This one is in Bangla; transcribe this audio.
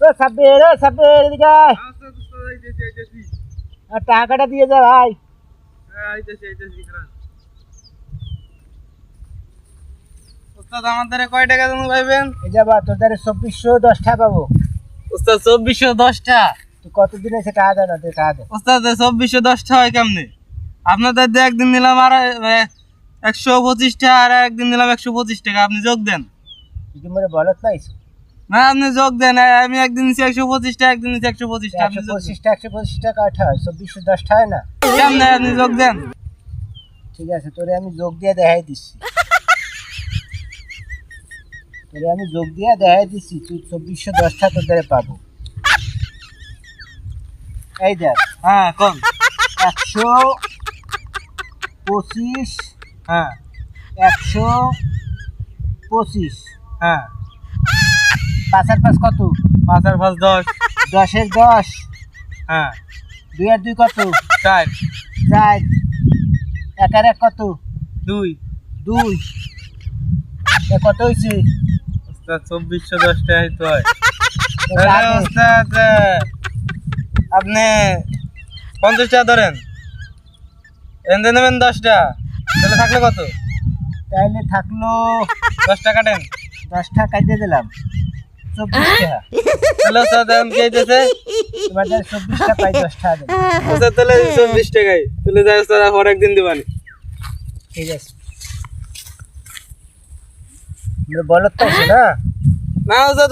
ও সাব্বির এদিকে আয়। আর টাকাটা দিয়ে যা ভাই। উস্তাদ আমার দ্বারা কয় টাকা তুমি পাইবেন? এই যাবা তোদের 2410 টাকা পাবো। উস্তাদ 2410টা। তুই কতদিন এসে টাকা দেয় না, তুই টাকা দে। উস্তাদ 2410টা হয় কেমনে? আপনাদের দিয়ে একদিন নিলাম আর 125টা, আর একদিন নিলাম 125 টাকা। আপনি যোগ দেন। তুই কি মনে বলত পাইছ? না, আপনি যোগ দেন। আমি একদিন নিচ্ছি 125টা, একদিন নিচ্ছি 125টা। আপনি যোগ দেন। 125 টাকা আঠা হয়, 2410 টাকা হয় না? কেমনে? আপনি যোগ দেন। ঠিক আছে, তোরে আমি যোগ দিয়ে দেখাই দিচ্ছি। তুই 2410 টাকা তোদের পাবো। এই দেখ, হ্যাঁ কোন? 125, হ্যাঁ 125, হ্যাঁ। 5 আর 5 কত? 5 আর 5 10। 10 এর 10, হ্যাঁ 2 আর 2 কত? 4 4, 1 আর 1 কত? 2। 2, এ কত হয়েছে? উস্তাদ 2410 টাকাই তো হয়। তাহলে উস্তাদ আপনি 50 টাকা ধরেন, এনে নেবেন 10টা, তাহলে থাকলে কত? তাইলে থাকলো 10 টাকা কাটেন। 10 টাকা কাটিয়ে দিলাম, 24 টাকা। তাহলে উস্তাদ এখন কি হইতেছে? তোমার 24 টাকা পাই, 10 টাকা দেবো। উস্তাদ তাহলে 24 টাকাই তুলে যায়। উস্তাদ আর একদিন দিবানি। ঠিক আছে, বলত পাইছো না? না উস্তাদ